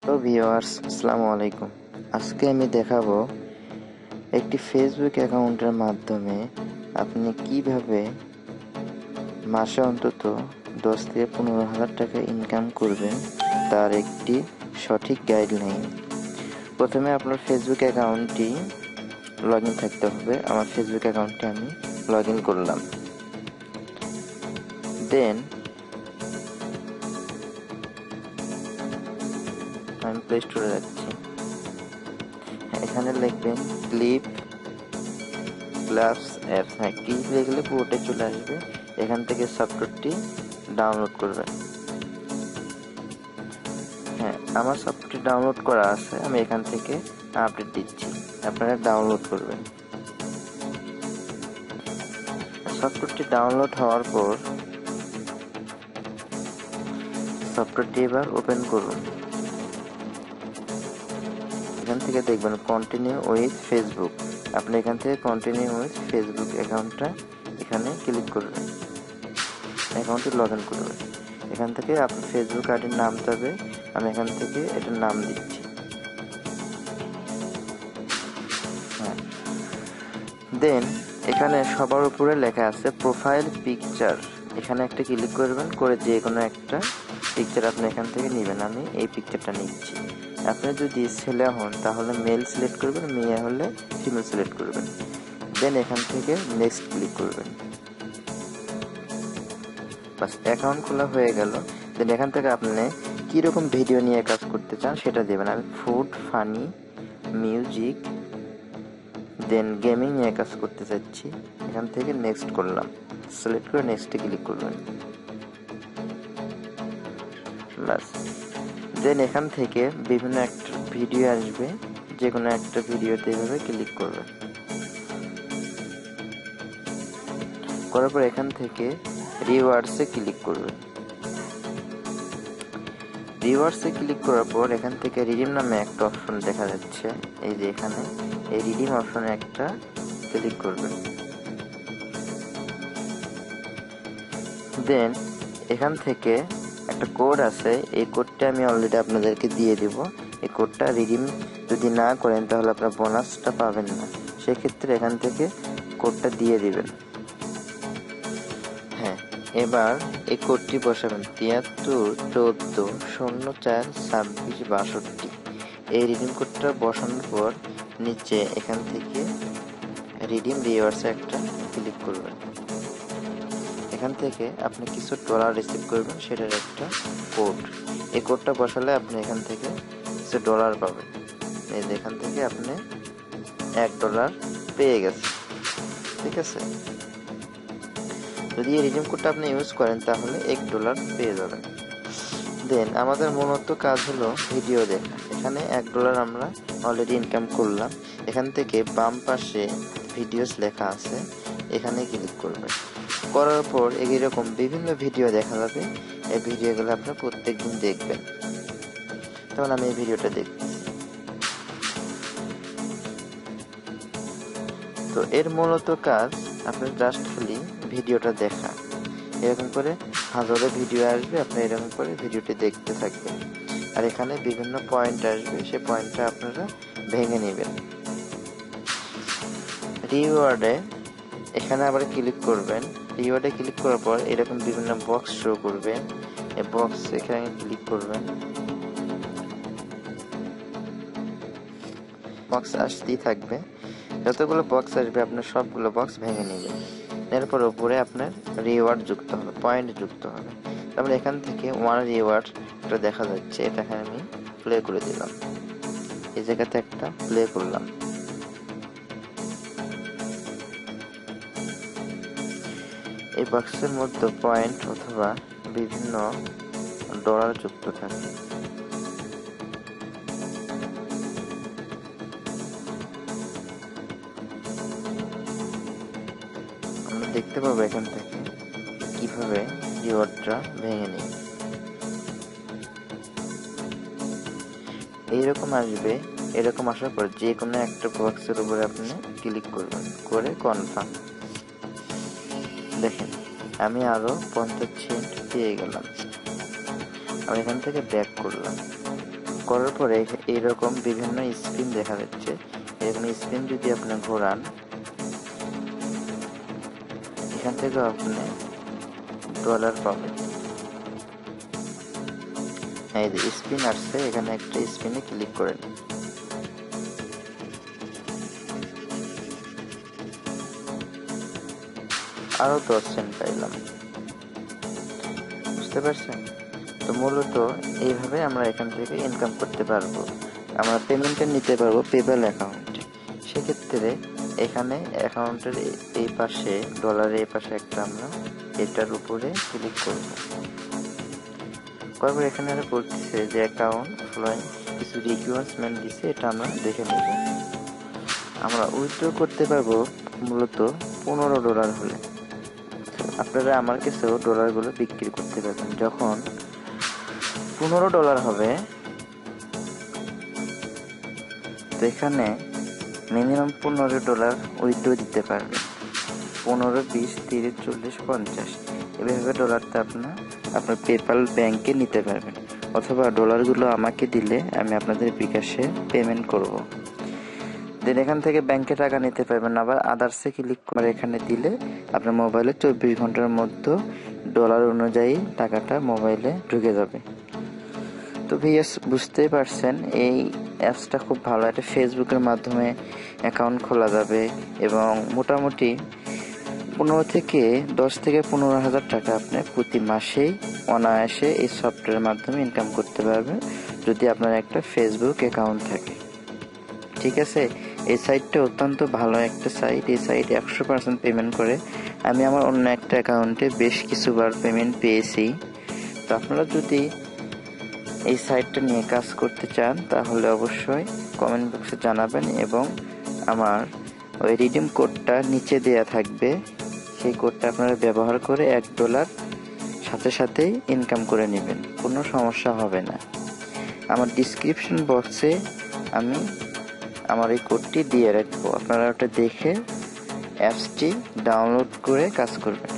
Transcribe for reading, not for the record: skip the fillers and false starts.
তো ভিউয়ার্স, আসসালামু আলাইকুম। আজকে আমি দেখাবো একটি ফেসবুক অ্যাকাউন্টের মাধ্যমে আপনি কিভাবে মাসে অন্তত 10 থেকে 15,000 টাকা ইনকাম করবেন, তার একটি সঠিক গাইডলাইন। প্রথমে আপনার ফেসবুক অ্যাকাউন্টটি লগ ইন থাকতে হবে। আমার ফেসবুক অ্যাকাউন্টটি আমি লগ ইন করলাম। দেন আমি প্লে স্টোরে যাচ্ছি। এখানে লিখবেন ক্লিপ প্লাস অ্যাপস। হ্যাঁ, ক্লিপ লিখলে পুরোটাই চলে আসবে। এখান থেকে সফটওয়্যারটি ডাউনলোড করবেন। হ্যাঁ, আমার সফটওয়্যারটি ডাউনলোড করা আছে, আমি এখান থেকে আপডেট দিচ্ছি, আপনারা ডাউনলোড করবেন। সফটওয়্যারটি ডাউনলোড হওয়ার পর সফটওয়্যারটি এবার ওপেন করুন। এখান থেকে দেখবেন কন্টিনিউ উইথ ফেসবুক। আপনি এখান থেকে কন্টিনিউ উইথ ফেসবুক অ্যাকাউন্টটা এখানে ক্লিক করবেন, অ্যাকাউন্টটি লগ ইন করবেন। এখান থেকে আপনার ফেসবুক আইডির নাম চাবে, আমি এখান থেকে এটার নাম দিচ্ছি। হ্যাঁ, দেন এখানে সবার উপরে লেখা আছে প্রোফাইল পিকচার। এখানে একটা ক্লিক করবেন, করে যে কোনো একটা পিকচার আপনি এখান থেকে নেবেন। আমি এই পিকচারটা নিচ্ছি। আপনি যদি ছেলে হন তাহলে মেল সিলেক্ট করবেন, মেয়ে হলে ফিমেল সিলেক্ট করবেন। দেন এখান থেকে নেক্সট ক্লিক করবেন। বাস, অ্যাকাউন্ট খোলা হয়ে গেল। দেন এখান থেকে আপনি কীরকম ভিডিও নিয়ে কাজ করতে চান সেটা দেবেন। আমি ফুড, ফানি, মিউজিক, দেন গেমিং নিয়ে কাজ করতে চাচ্ছি। এখান থেকে নেক্সট করলাম, সিলেক্ট করে নেক্সটে ক্লিক করবেন। বাস, দেন এখান থেকে বিভিন্ন একটা ভিডিও আসবে, যে কোনো একটা ভিডিওতে এভাবে ক্লিক করবেন। করার পর এখান থেকে রিওয়ার্ডসে ক্লিক করবেন। রিওয়ার্ডসে ক্লিক করার পর এখান থেকে রিডিম নামে একটা অপশন দেখা যাচ্ছে, এই যে এখানে এই রিডিম অপশনে একটা ক্লিক করবেন। দেন এখান থেকে একটা কোড আছে, এই কোডটা আমি অলরেডি আপনাদেরকে দিয়ে দিব। এই কোডটা রিডিম যদি না করেন তাহলে আপনার বোনাসটা পাবেন না, সেক্ষেত্রে এখান থেকে কোডটা দিয়ে দিবেন। হ্যাঁ, এবার এই কোডটি বসাবেন 7314042662। এই রিডিম কোডটা বসানোর পর নিচে এখান থেকে রিডিম রিওয়ার্ডসে একটা ক্লিক করবেন। এখান থেকে আপনি কিছু ডলার রিসিভ করবেন, সেটার একটা কোড। এই কোডটা বসালে আপনি এখান থেকে কিছু ডলার পাবেন। এই যে এখান থেকে আপনি $1 পেয়ে গেছেন। ঠিক আছে, যদি এই রিডিম কোডটা আপনি ইউজ করেন তাহলে $1 পেয়ে যাবেন। দেন আমাদের মূলত কাজ হলো ভিডিও দেখা। এখানে $1 আমরা অলরেডি ইনকাম করলাম। এখান থেকে বাম পাশে ভিডিওস লেখা আছে, এখানে ক্লিক করবেন। করার পর এইরকম বিভিন্ন ভিডিও দেখা যাবে। এই ভিডিওগুলো আপনার প্রত্যেক দিন দেখবেন। তখন আমি এই ভিডিওটা দেখতেছি। তো এর মূলত কাজ আপনার জাস্ট খালি ভিডিওটা দেখা। এরকম করে হাজারো ভিডিও আসবে, আপনি এরকম করে ভিডিওটি দেখতে থাকবেন। আর এখানে বিভিন্ন পয়েন্ট আসবে, সেই পয়েন্টটা আপনারা ভেঙে নেবেন। রিওয়ার্ডে এখানে আবার ক্লিক করবেন। রিওয়ার্ডে ক্লিক করার পর এরকম বিভিন্ন বক্স শো করবে, এই বক্স এখানে ক্লিক করবেন। বক্স আসতেই থাকবে, যতগুলো বক্স আসবে আপনার সবগুলো বক্স ভেঙে নেবেন। এরপর উপরে আপনার রিওয়ার্ড যুক্ত হবে, পয়েন্ট যুক্ত হবে। তারপরে এখান থেকে ওয়ান রিওয়ার্ড একটা দেখা যাচ্ছে, এটাকে আমি প্লে করে দিলাম। এই জায়গাতে একটা প্লে করলাম। এই বক্সের মধ্যে পয়েন্ট অথবা বিভিন্ন ডলার যুক্ত থাকে। আমরা দেখতে পাবো এখান থেকে কিভাবে রিওয়ার্ডটা ভেঙে নিই। এইরকম আসবে। এরকম আসার পর যে কোনো একটা বক্সের উপরে আপনি ক্লিক করবেন, করে কনফার্ম। দেখেন আমি আরো 50 সেন্ট পেয়ে গেলাম। আমি এখান থেকে ব্যাক করলাম। করার পরে এইরকম বিভিন্ন স্ক্রিন দেখা যাচ্ছে। এরকম স্ক্রিন যদি আপনি ঘোরান, এখান থেকে আপনি ডলার পাবেন। এই যে স্পিন আসছে, এখানে একটা স্পিনে ক্লিক করেন। আরো 10 সেন্ট পাইলাম, বুঝতে পারছেন? তো মূলত এইভাবে আমরা এখান থেকে ইনকাম করতে পারবো। আমরা পেমেন্টটা নিতে পারবো পেপ্যাল অ্যাকাউন্টে। সেক্ষেত্রে এখানে অ্যাকাউন্টের এই পাশে ডলারের এই পাশে একটা আমরা এটার উপরে ক্লিক করব। করার এখানে বলতেছে যে অ্যাকাউন্ট ফলোয়িং কিছু রিকোয়ারমেন্ট দিছে, এটা আমরা দেখে নেব। আমরা উইথড্র করতে পারবো মূলত $15 হলে। আপনারা আমার কাছেও ডলারগুলো বিক্রি করতে পারবেন। যখন $15 হবে, তো এখানে মিনিমাম $15 উইথড্র দিতে পারবেন। 15, 20, 30, 40, 50 এভাবে ডলারটা আপনার পেপ্যাল ব্যাংকে নিতে পারবেন, অথবা ডলারগুলো আমাকে দিলে আমি আপনাদের বিকাশে পেমেন্ট করব। দেন এখান থেকে ব্যাংকে টাকা নিতে পারবেন। আবার আদার্সে ক্লিক করে এখানে দিলে আপনার মোবাইলে 24 ঘন্টার মধ্যে ডলার অনুযায়ী টাকাটা মোবাইলে ঢুকে যাবে। তো ভিএস বুঝতেই পারছেন, এই অ্যাপসটা খুব ভালো। একটা ফেসবুকের মাধ্যমে অ্যাকাউন্ট খোলা যাবে এবং মোটামুটি 10 থেকে 15,000 টাকা আপনি প্রতি মাসেই অনায়াসে এই সফটওয়্যারের মাধ্যমে ইনকাম করতে পারবেন, যদি আপনার একটা ফেসবুক অ্যাকাউন্ট থাকে। ঠিক আছে, এই সাইটটা অত্যন্ত ভালো একটা সাইট। এই সাইট 100% পেমেন্ট করে। আমি আমার অন্য একটা অ্যাকাউন্টে বেশ কিছুবার পেমেন্ট পেয়েছি। তো আপনারা যদি এই সাইটটা নিয়ে কাজ করতে চান তাহলে অবশ্যই কমেন্ট বক্সে জানাবেন, এবং আমার ওই রিডিম কোডটা নিচে দেয়া থাকবে। সেই কোডটা আপনারা ব্যবহার করে $1 সাথে সাথেই ইনকাম করে নেবেন, কোনো সমস্যা হবে না। আমার ডিসক্রিপশন বক্সে আমি আমার এই কোডটি দিয়ে রাখবো, আপনারা ওটা দেখে অ্যাপসটি ডাউনলোড করে কাজ করবেন।